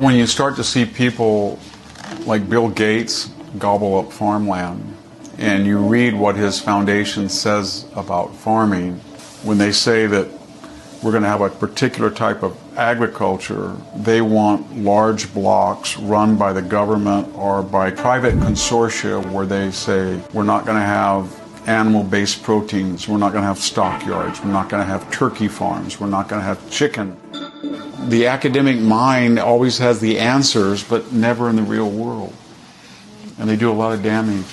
When you start to see people like Bill Gates gobble up farmland, and you read what his foundation says about farming, when they say that we're going to have a particular type of agriculture, they want large blocks run by the government or by private consortia where they say we're not going to have animal-based proteins, we're not going to have stockyards, we're not going to have turkey farms, we're not going to have chicken. The academic mind always has the answers, but never in the real world. And they do a lot of damage.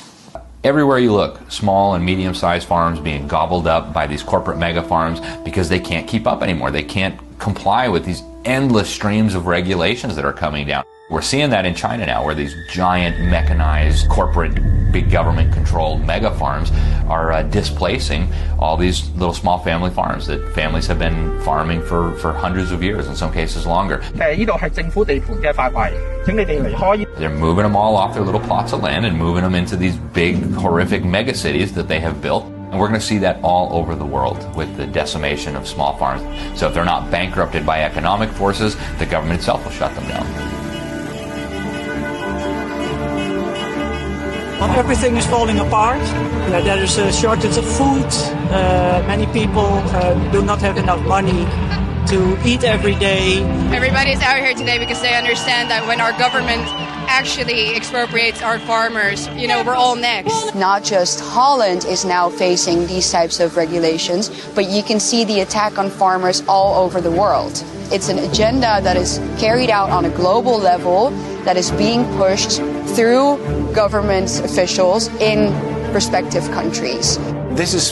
Everywhere you look, small and medium-sized farms being gobbled up by these corporate mega farms because they can't keep up anymore. They can't comply with these endless streams of regulations that are coming down. We're seeing that in China now, where these giant mechanized corporate, big government-controlled mega farms are displacing all these little small family farms that families have been farming for hundreds of years, in some cases longer. They're moving them all off their little plots of land and moving them into these big, horrific mega cities that they have built. And we're going to see that all over the world with the decimation of small farms. So if they're not bankrupted by economic forces, the government itself will shut them down. Everything is falling apart. There is a shortage of food. Many people do not have enough money to eat every day. Everybody's out here today because they understand that when our government actually expropriates our farmers, we're all next. Not just Holland is now facing these types of regulations, but you can see the attack on farmers all over the world. It's an agenda that is carried out on a global level, that is being pushed through government officials in respective countries. This is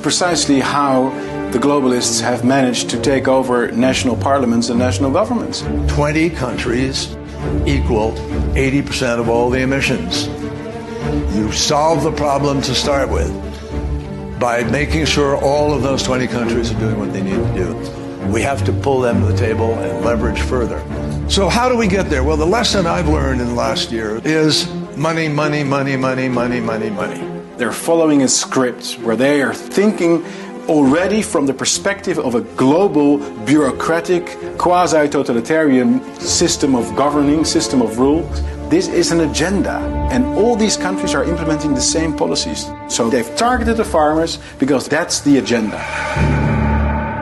precisely how the globalists have managed to take over national parliaments and national governments. 20 countries equal 80% of all the emissions. You solve the problem to start with by making sure all of those 20 countries are doing what they need to do. We have to pull them to the table and leverage further. So how do we get there? Well, the lesson I've learned in the last year is money, money, money, money, money, money, money. They're following a script where they are thinking already from the perspective of a global, bureaucratic, quasi-totalitarian system of governing, system of rules. This is an agenda, and all these countries are implementing the same policies. So they've targeted the farmers because that's the agenda.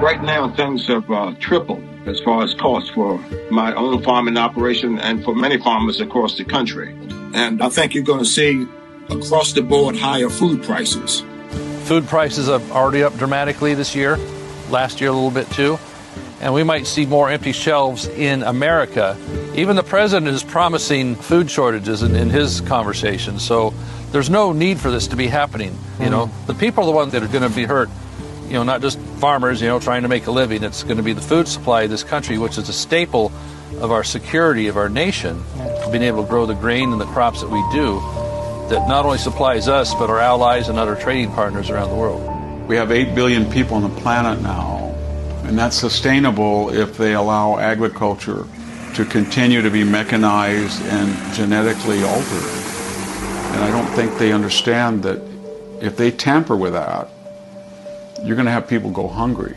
Right now, things have tripled as far as costs for my own farming operation and for many farmers across the country. And I think you're going to see across the board higher food prices. Food prices are already up dramatically this year, last year a little bit too, and we might see more empty shelves in America. Even the president is promising food shortages in his conversation, so there's no need for this to be happening. The people are the ones that are going to be hurt, not just farmers, trying to make a living. It's going to be the food supply of this country, which is a staple of our security of our nation, being able to grow the grain and the crops that we do, that not only supplies us, but our allies and other trading partners around the world. We have 8 billion people on the planet now, and that's sustainable if they allow agriculture to continue to be mechanized and genetically altered. And I don't think they understand that if they tamper with that, you're going to have people go hungry.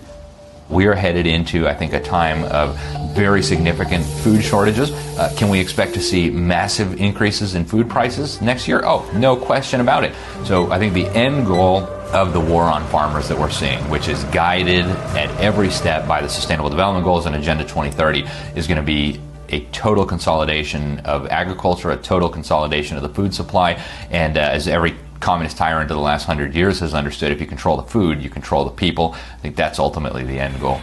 We are headed into, I think, a time of very significant food shortages. Can we expect to see massive increases in food prices next year? Oh, no question about it. So I think the end goal of the war on farmers that we're seeing, which is guided at every step by the Sustainable Development Goals and Agenda 2030, is going to be a total consolidation of agriculture, a total consolidation of the food supply, and as every communist tyrant of the last 100 years has understood, if you control the food, you control the people. I think that's ultimately the end goal.